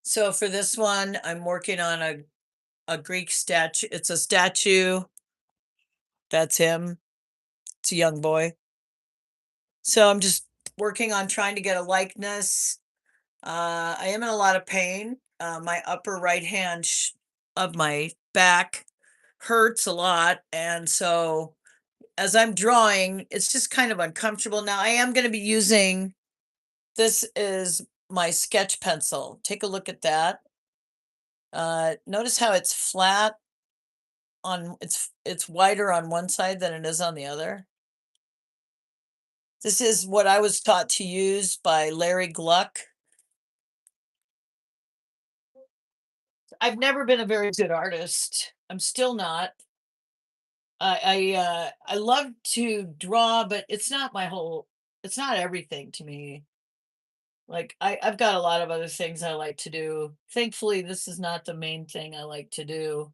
So for this one, I'm working on a Greek statue. It's a statue. That's him. It's a young boy. So I'm just working on trying to get a likeness. I am in a lot of pain. My upper right hand of my back hurts a lot, and so as I'm drawing, it's just kind of uncomfortable. Now I am going to be using this is my sketch pencil. Take a look at that. Notice how it's flat on it's wider on one side than it is on the other. This is what I was taught to use by Larry Gluck. I've never been a very good artist. I'm still not. I love to draw, but it's not everything to me. Like I've got a lot of other things I like to do. Thankfully, this is not the main thing I like to do.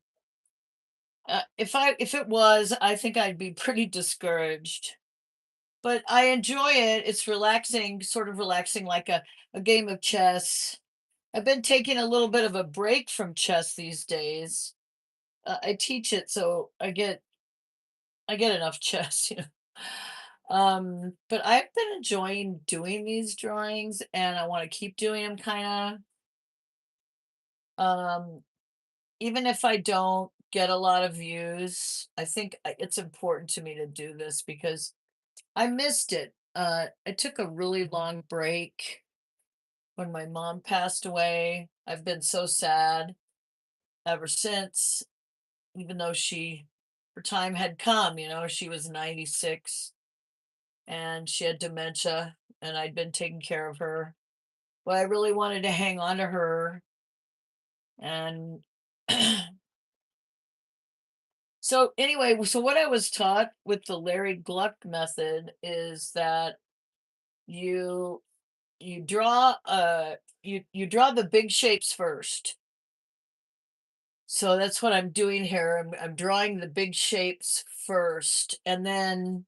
If it was, I think I'd be pretty discouraged. But I enjoy it. It's relaxing, sort of relaxing like a game of chess. I've been taking a little bit of a break from chess these days. I teach it, so I get enough chess, you know. But I've been enjoying doing these drawings and I want to keep doing them kind of. Even if I don't get a lot of views, I think it's important to me to do this because I missed it. I took a really long break when my mom passed away. I've been so sad ever since, even though her time had come, she was 96 and she had dementia and I'd been taking care of her. But I really wanted to hang on to her. And so anyway, so what I was taught with the Larry Gluck method is that you you draw you draw the big shapes first. So that's what I'm doing here. I'm drawing the big shapes first, and then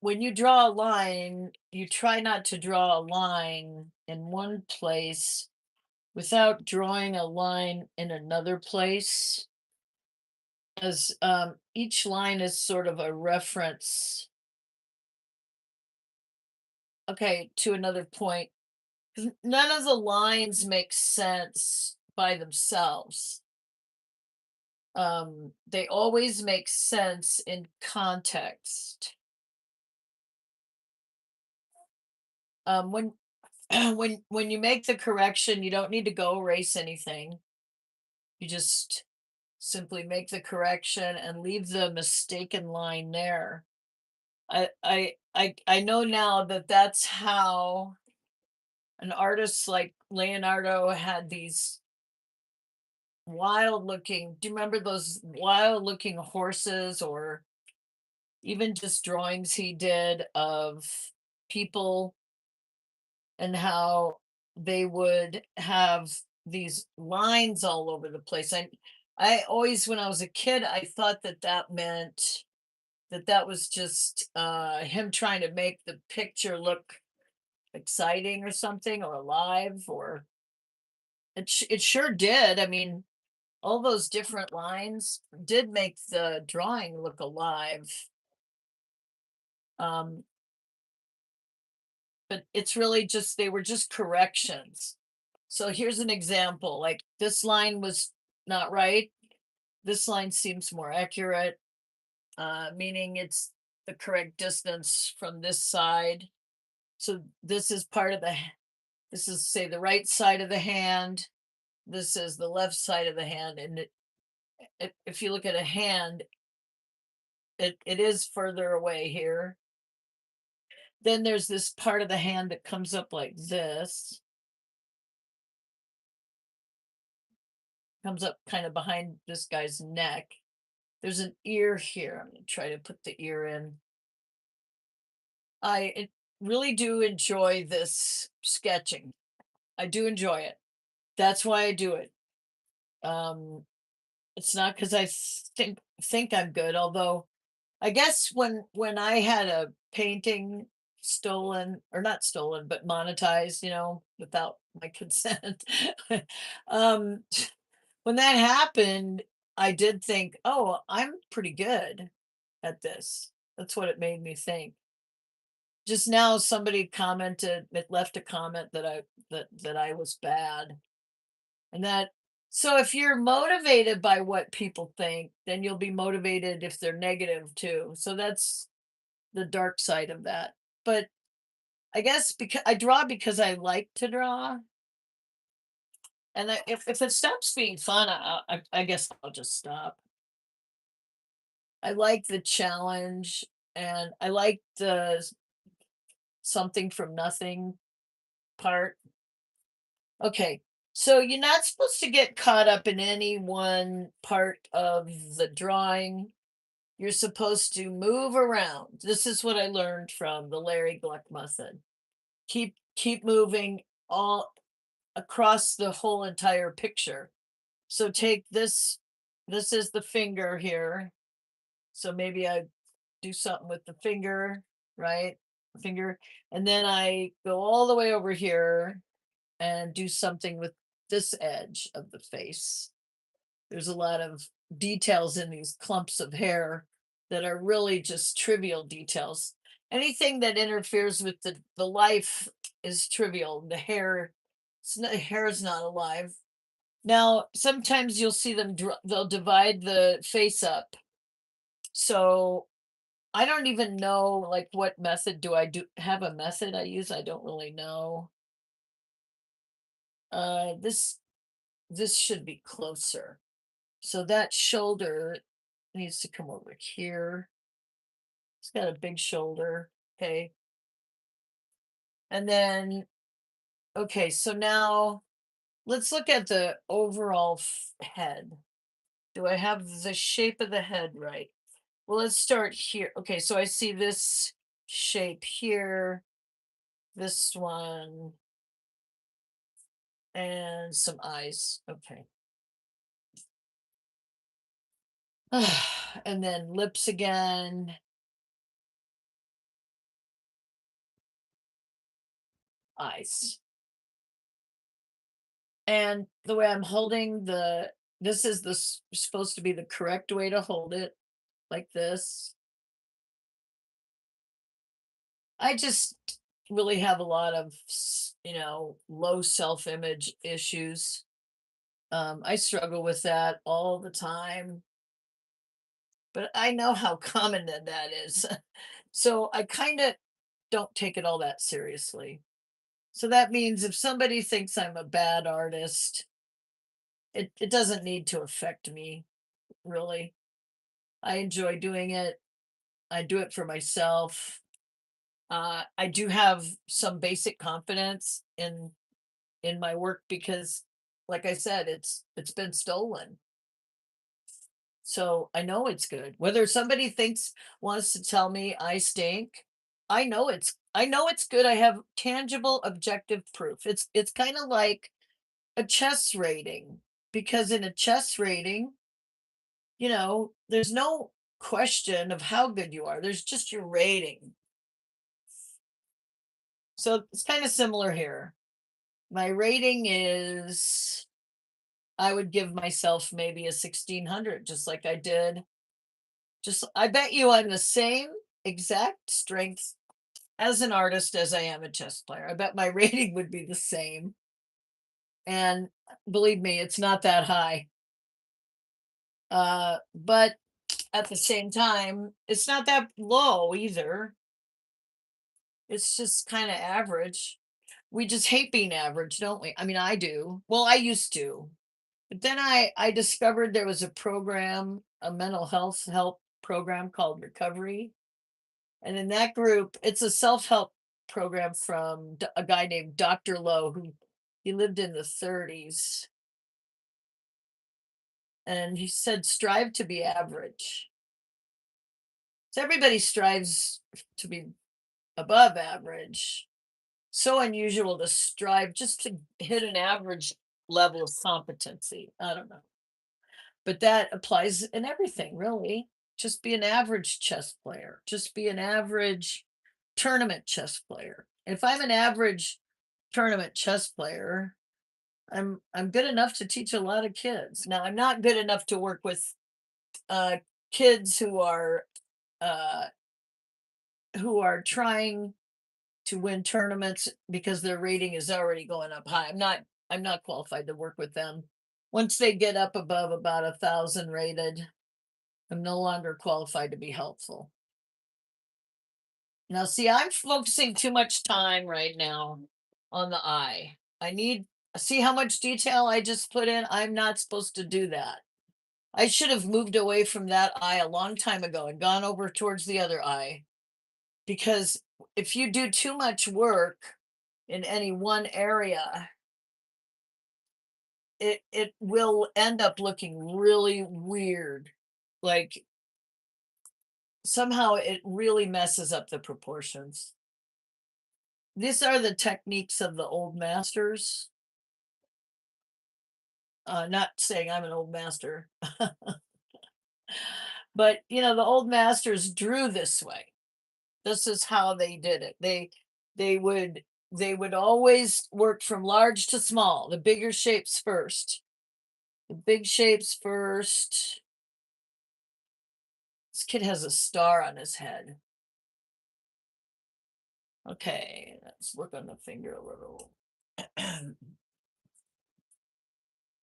when you draw a line, you try not to draw a line in one place without drawing a line in another place, as each line is sort of a reference, okay, to another point. 'Cause none of the lines make sense by themselves. They always make sense in context. When when you make the correction, you don't need to go erase anything. You just simply make the correction and leave the mistaken line there. I know now that that's how an artist like Leonardo had these wild looking, do you remember those wild looking horses, or even just drawings he did of people and how they would have these lines all over the place. I always, when I was a kid, I thought that that meant that that was just him trying to make the picture look exciting or something, or alive, or it sure did. I mean, all those different lines did make the drawing look alive. Um, but it's really just they were just corrections. So here's an example. Like this line was not right. This line seems more accurate, meaning it's the correct distance from this side. So this is part of this is, say, the right side of the hand. This is the left side of the hand. And if you look at a hand, it is further away here. Then there's this part of the hand that comes up like this, comes up kind of behind this guy's neck. There's an ear here. I'm going to try to put the ear in. Really do enjoy this sketching. I do enjoy it. That's why I do it. Um, it's not because I think I'm good, although I guess when I had a painting stolen, or not stolen, but monetized, without my consent. um, when that happened, I did think, oh, I'm pretty good at this. That's what it made me think. Just now, somebody commented, that left a comment that I was bad, and that. So if you're motivated by what people think, then you'll be motivated if they're negative too. So that's the dark side of that. But I guess because I draw because I like to draw, and if it stops being fun, I guess I'll just stop. I like the challenge, and I like the something from nothing part. Okay, so you're not supposed to get caught up in any one part of the drawing. You're supposed to move around. This is what I learned from the Larry Gluck method. Keep moving all across the whole entire picture. So take this is the finger here. So maybe I do something with the finger, right? Finger. And then I go all the way over here and do something with this edge of the face. There's a lot of details in these clumps of hair that are really just trivial details. Anything that interferes with the life is trivial. The hair, hair is not alive. Now, sometimes you'll see them, they'll divide the face up. So I don't even know, like, what method do I do have a method I use? I don't really know. This should be closer. So that shoulder needs to come over here. It's got a big shoulder. Okay. And then, okay, so now let's look at the overall head. Do I have the shape of the head right? Well, let's start here. Okay, so I see this shape here, this one, and some eyes. Okay. And then lips again, eyes. And the way I'm holding this is supposed to be the correct way to hold it, like this. I just really have a lot of, low self-image issues. I struggle with that all the time, but I know how common that is. So I kind of don't take it all that seriously. So that means if somebody thinks I'm a bad artist, it doesn't need to affect me, really. I enjoy doing it. I do it for myself. I do have some basic confidence in my work because, like I said, it's been stolen. So I know it's good. Whether somebody thinks wants to tell me I stink, I know it's good. I have tangible objective proof. It's kind of like a chess rating, because in a chess rating, there's no question of how good you are. There's just your rating. So it's kind of similar here. My rating is, I would give myself maybe a 1600, just like I did. Just, I bet you I'm the same exact strength as an artist as I am a chess player. I bet my rating would be the same. And believe me, it's not that high. But at the same time, it's not that low either. It's just kind of average. We just hate being average, don't we? I mean, I do. Well, I used to. But then I discovered there was a program, a mental health help program called Recovery. And in that group, it's a self-help program from a guy named Dr. Lowe, who he lived in the 30s. And he said, strive to be average. So everybody strives to be above average. So unusual to strive just to hit an average level of competency. I don't know. But that applies in everything, really. Just be an average chess player. Just be an average tournament chess player. If I'm an average tournament chess player, I'm good enough to teach a lot of kids. Now, I'm not good enough to work with uh, kids uh, who are trying to win tournaments because their rating is already going up high. I'm not qualified to work with them. Once they get up above about 1,000 rated, I'm no longer qualified to be helpful. Now, see, I'm focusing too much time right now on the eye. I need see how much detail I just put in. I'm not supposed to do that. I should have moved away from that eye a long time ago and gone over towards the other eye, because if you do too much work in any one area, it will end up looking really weird. Like somehow it really messes up the proportions. These are the techniques of the old masters. Not saying I'm an old master, but the old masters drew this way. This is how they did it. They would they would always work from large to small, the bigger shapes first. The big shapes first. This kid has a star on his head. Okay, let's look on the finger a little.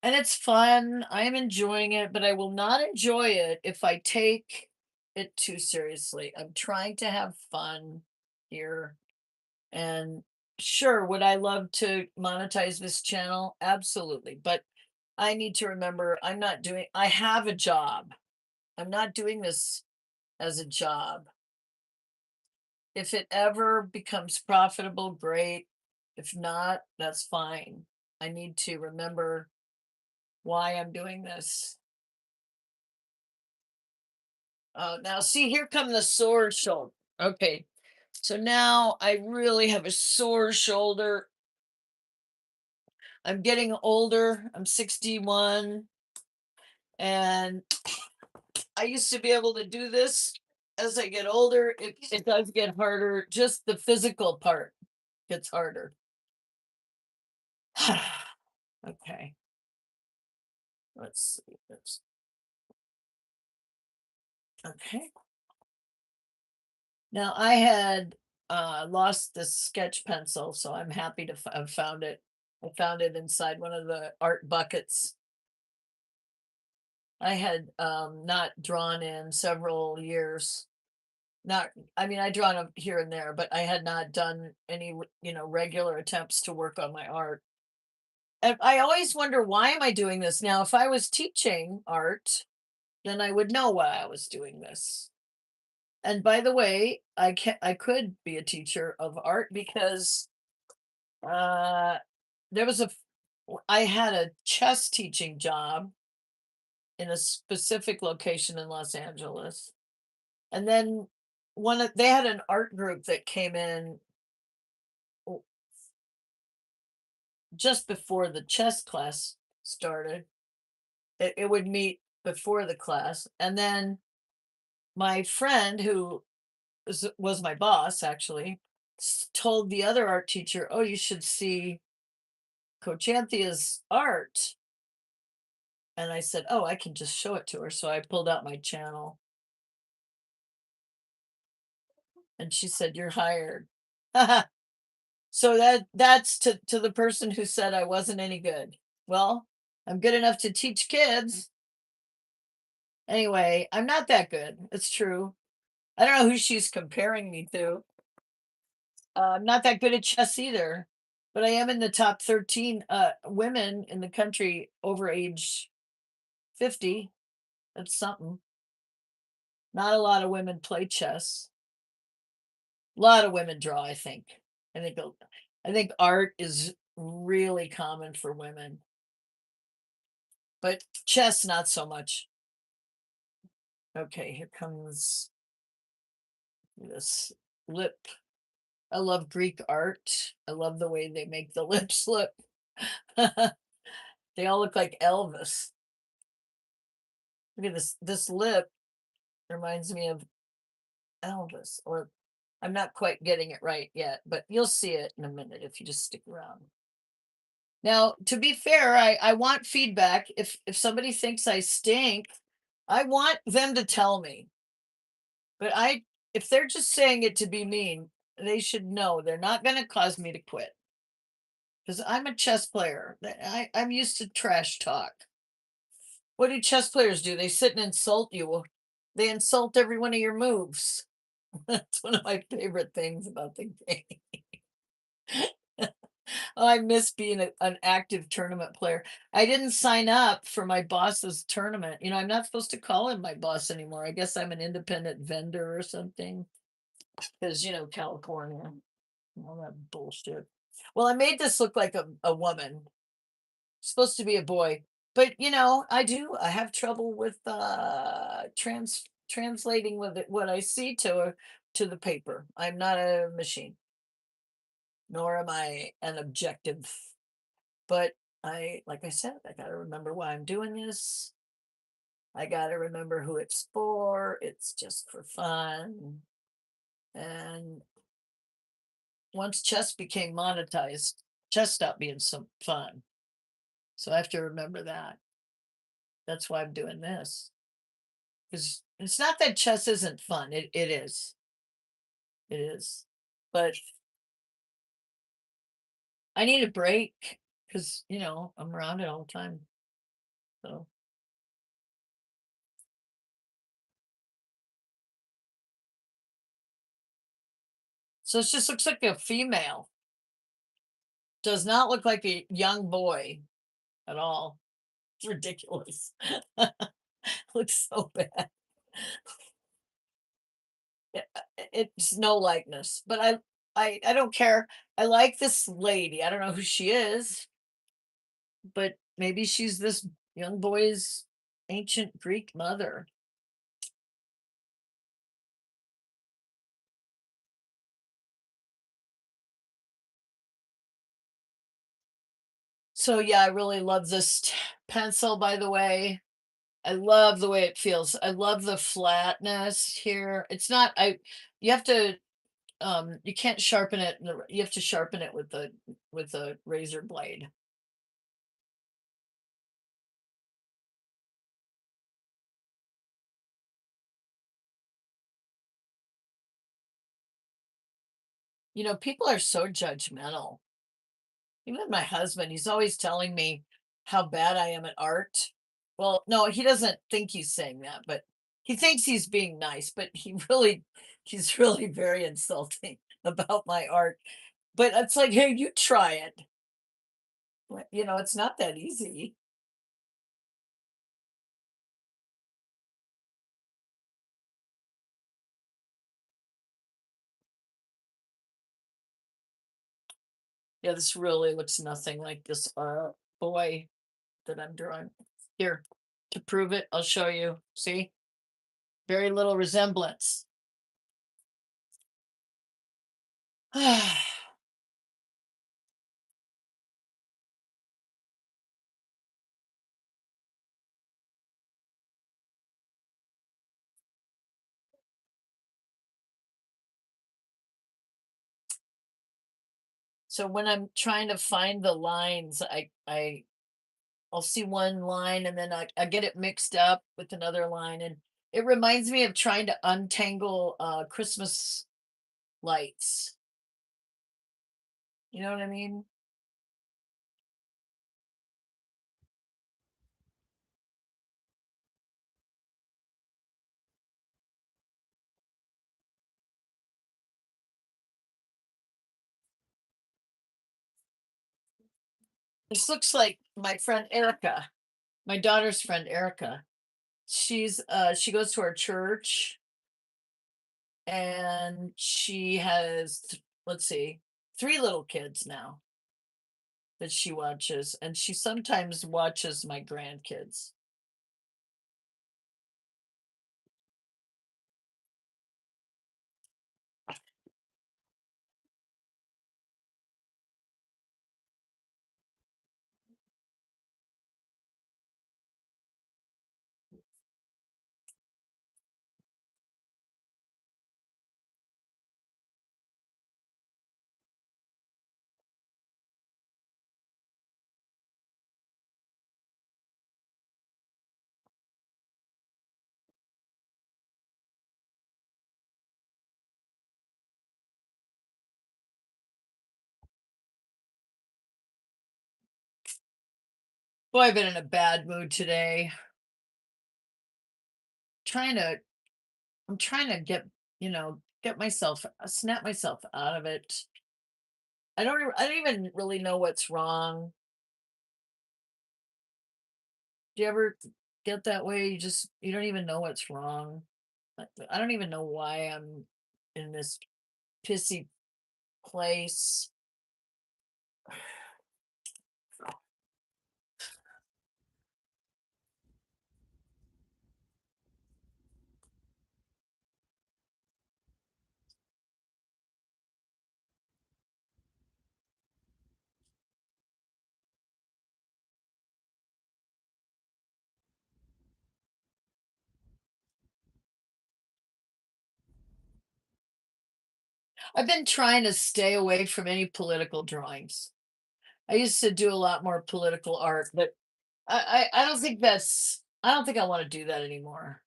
And it's fun. I'm enjoying it, but I will not enjoy it if I take it too seriously. I'm trying to have fun here. And sure, would I love to monetize this channel? Absolutely. But I need to remember I have a job. I'm not doing this as a job. If it ever becomes profitable, great. If not, that's fine. I need to remember why I'm doing this. Now see, here come the sore shoulder. Okay. So now I really have a sore shoulder. I'm getting older. I'm 61. And I used to be able to do this. As I get older, it does get harder. Just the physical part gets harder. Okay. Let's see. Okay. Now I had lost this sketch pencil, so I'm happy to have found it. I found it inside one of the art buckets. I had not drawn in several years. Not, I mean, I drawn them here and there, but I had not done any, regular attempts to work on my art. And I always wonder, why am I doing this now? If I was teaching art, then I would know why I was doing this. And by the way, I could be a teacher of art because uh there was I had a chess teaching job in a specific location in Los Angeles. And then they had an art group that came in w- just before the chess class started. It would meet before the class. And then my friend, who was my boss actually, told the other art teacher, "Oh, you should see Coach Anthea's art." And I said, "Oh, I can just show it to her." So I pulled out my channel and she said, "You're hired." So that's to the person who said I wasn't any good. Well, I'm good enough to teach kids. Anyway, I'm not that good. It's true. I don't know who she's comparing me to. I'm not that good at chess either, but I am in the top 13 women in the country over age 50. That's something. Not a lot of women play chess. A lot of women draw, I think. I think I think art is really common for women, but chess not so much. Okay, here comes this lip. I love Greek art. I love the way they make the lips look. They all look like Elvis. Look at this lip reminds me of Elvis, or I'm not quite getting it right yet, but you'll see it in a minute if you just stick around. Now, to be fair, I want feedback. If somebody thinks I stink, I want them to tell me. But if they're just saying it to be mean, they should know they're not going to cause me to quit because I'm a chess player. I'm used to trash talk. What do chess players do? They sit and insult you. They insult every one of your moves. That's one of my favorite things about the game. Oh, I miss being an active tournament player. I didn't sign up for my boss's tournament. I'm not supposed to call him my boss anymore. I guess I'm an independent vendor or something because, California, and all that bullshit. Well, I made this look like a woman, supposed to be a boy, but I have trouble with translating with it, what I see to the paper. I'm not a machine, nor am I an objective. But like I said, I got to remember why I'm doing this. I got to remember who it's for. It's just for fun. And once chess became monetized, chess stopped being so fun. So I have to remember that. That's why I'm doing this. Because it's not that chess isn't fun. It is. It is. But I need a break because, I'm around it all the time. So so it just looks like a female. Does not look like a young boy at all. It's ridiculous. Looks so bad. It's no likeness, but I don't care. I like this lady. I don't know who she is, but maybe she's this young boy's ancient Greek mother. So yeah, I really love this pencil, by the way. I love the way it feels. I love the flatness here. It's not I you have to you can't sharpen it you have to sharpen it with the razor blade. People are so judgmental. Even my husband, he's always telling me how bad I am at art. Well, no, he doesn't think he's saying that, but he thinks he's being nice, but he's really very insulting about my art. But it's like, hey, you try it. It's not that easy. Yeah, this really looks nothing like this boy that I'm drawing. Here, to prove it, I'll show you. See? Very little resemblance. So when I'm trying to find the lines, I'll see one line and then I get it mixed up with another line, and it reminds me of trying to untangle Christmas lights. You know what I mean? This looks like my friend Erica, my daughter's friend Erica. She goes to our church, and she has let's see, three little kids now that she watches, and she sometimes watches my grandkids. Boy, I've been in a bad mood today. Trying to I'm trying to get myself snap myself out of it. I don't even really know what's wrong. Do you ever get that way? You don't even know what's wrong. I don't even know why I'm in this pissy place. I've been trying to stay away from any political drawings. I used to do a lot more political art, but I don't think I don't think I want to do that anymore.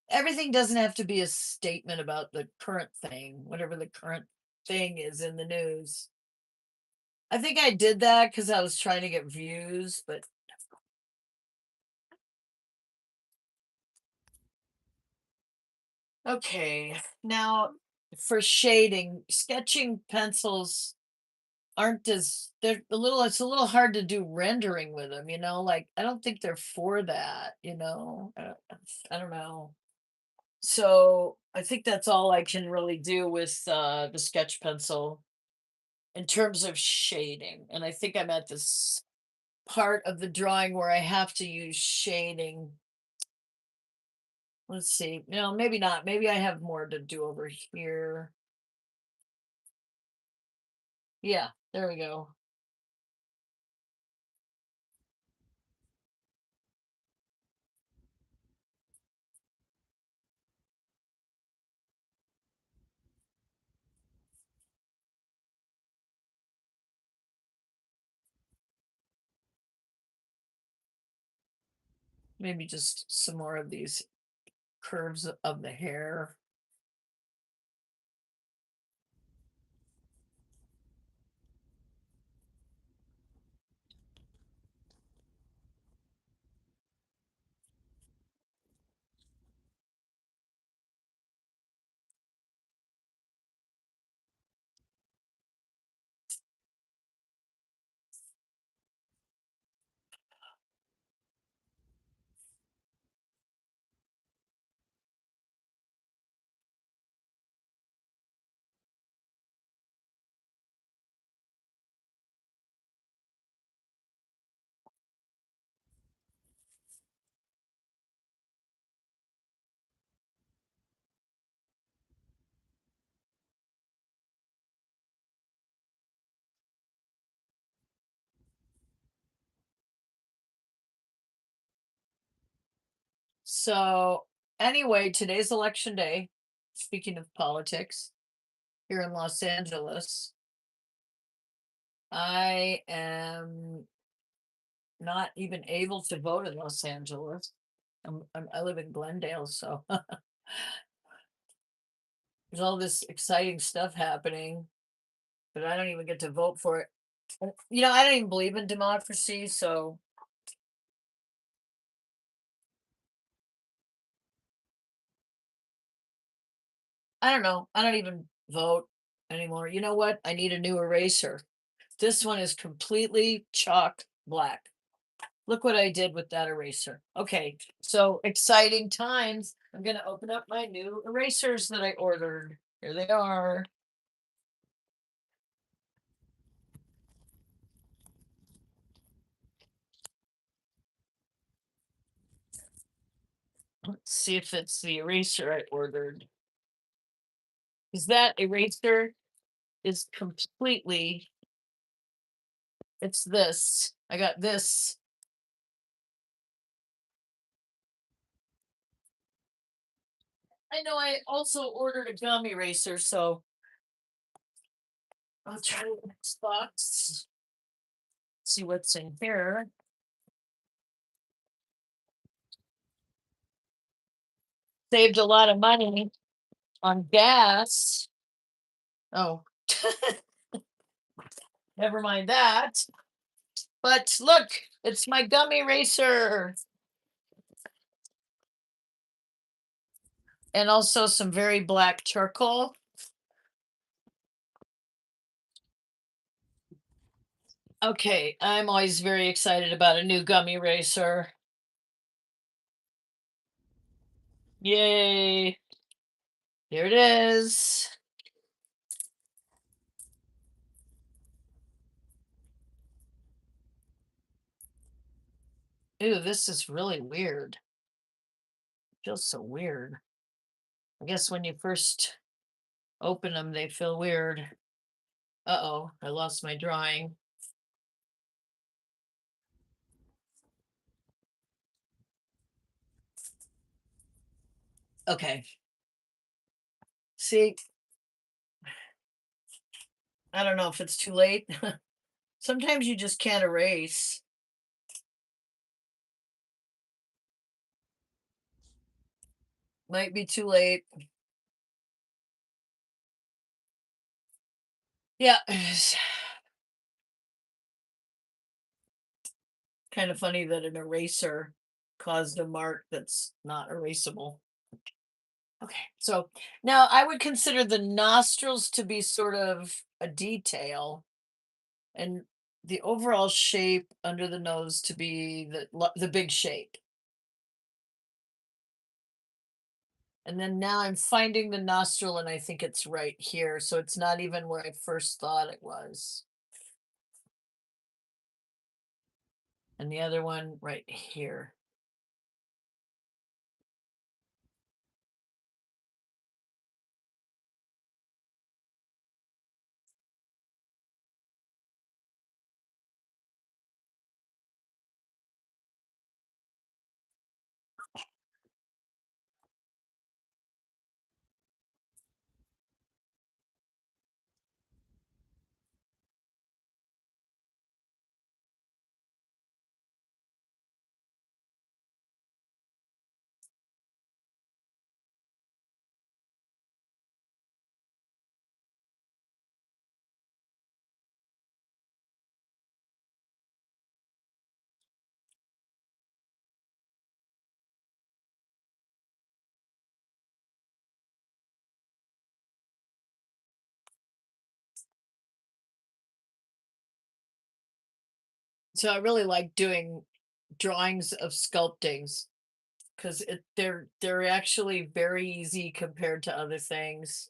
Everything doesn't have to be a statement about the current thing, whatever the current thing is in the news. I think I did that because I was trying to get views, but okay. Now, for shading, sketching pencils aren't as they're a little it's a little hard to do rendering with them, like I don't think they're for that. I don't know. So I think that's all I can really do with the sketch pencil in terms of shading. And I think I'm at this part of the drawing where I have to use shading. Let's see. No, maybe not. Maybe I have more to do over here. Yeah, there we go. Maybe just some more of these curves of the hair. So, anyway, today's election day. Speaking of politics, here in Los Angeles, I am not even able to vote in Los Angeles. I live in Glendale, so there's all this exciting stuff happening, but I don't even get to vote for it. I don't even believe in democracy, so I don't know. I don't even vote anymore. You know what? I need a new eraser. This one is completely chalk black. Look what I did with that eraser. Okay, so exciting times. I'm going to open up my new erasers that I ordered. Here they are. Let's see if it's the eraser I ordered. Because that eraser is completely, it's this. I got this. I know I also ordered a gum eraser, so I'll try the next box. See what's in here. Saved a lot of money on gas. Oh, never mind that. But look, it's my gummy eraser and also some very black charcoal. Okay, I'm always very excited about a new gummy eraser. Yay! Here it is. Ooh, this is really weird. Feels so weird. I guess when you first open them, they feel weird. Uh-oh, I lost my drawing. Okay. See, I don't know if it's too late. Sometimes you just can't erase. Might be too late. Yeah, it's kind of funny that an eraser caused a mark that's not erasable. Okay, so now I would consider the nostrils to be sort of a detail and the overall shape under the nose to be the big shape. And then now I'm finding the nostril and I think it's right here. So it's not even where I first thought it was. And the other one right here. So I really like doing drawings of sculptings because they're actually very easy compared to other things.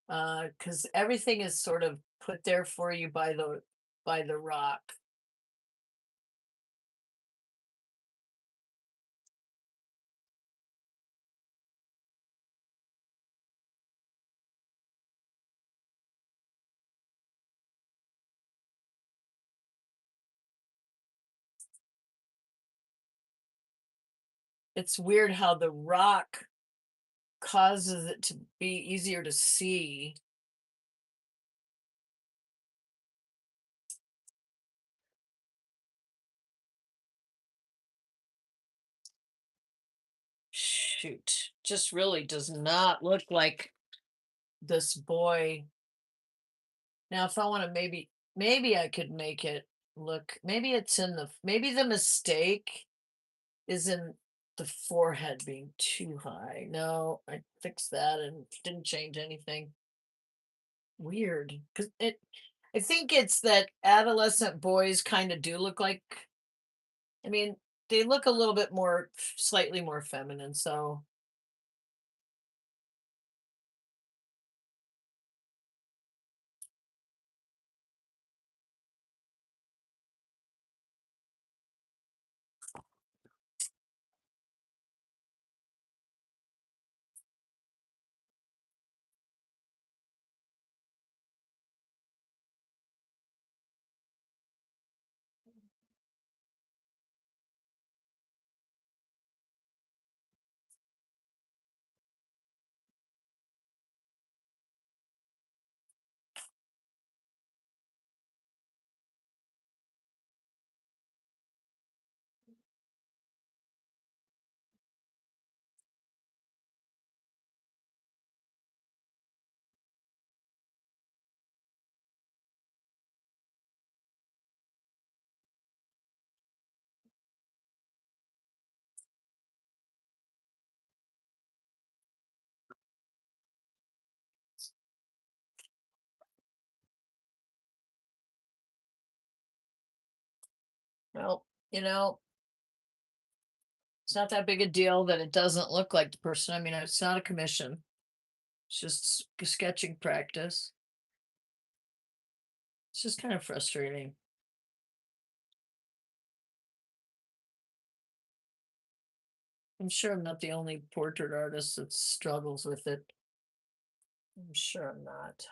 Because everything is sort of put there for you by the rock. It's weird how the rock causes it to be easier to see. Shoot, just really does not look like this boy. Now, if I want to maybe I could make it look, maybe it's in maybe the mistake is in the forehead being too high. No, I fixed that and didn't change anything. Weird, because I think it's that adolescent boys kind of do look like, I mean, they look a little bit more, slightly more feminine. So, Well, you know, it's not that big a deal that it doesn't look like the person. I mean, it's not a commission. It's just sketching practice. It's just kind of frustrating. I'm sure I'm not the only portrait artist that struggles with it. I'm sure I'm not.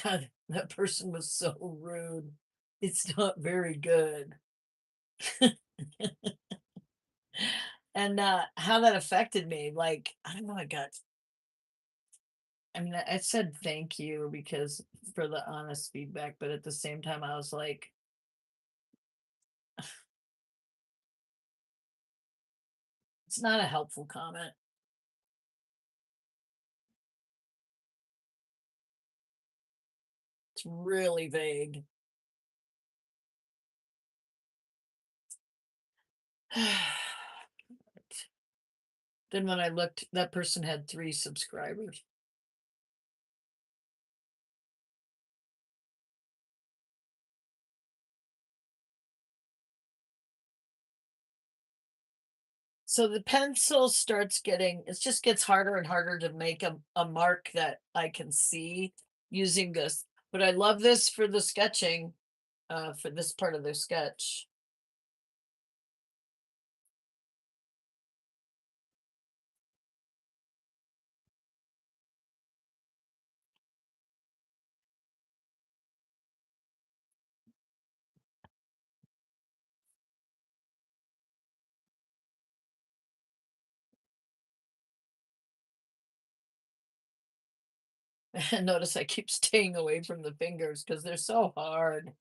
God, that person was so rude. It's not very good. And how that affected me, like, I don't know, I mean, I said thank you because for the honest feedback, but at the same time, I was like, it's not a helpful comment. It's really vague. Then when I looked, that person had 3 subscribers. So the pencil starts getting, it just gets harder and harder to make a mark that I can see using this. But I love this for the sketching, for this part of the sketch. And notice I keep staying away from the fingers because they're so hard.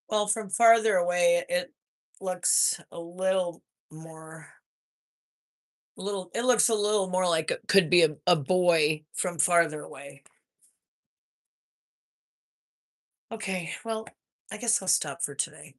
Well, from farther away, it looks a little more, it looks a little more like it could be a boy from farther away. Okay, well, I guess I'll stop for today.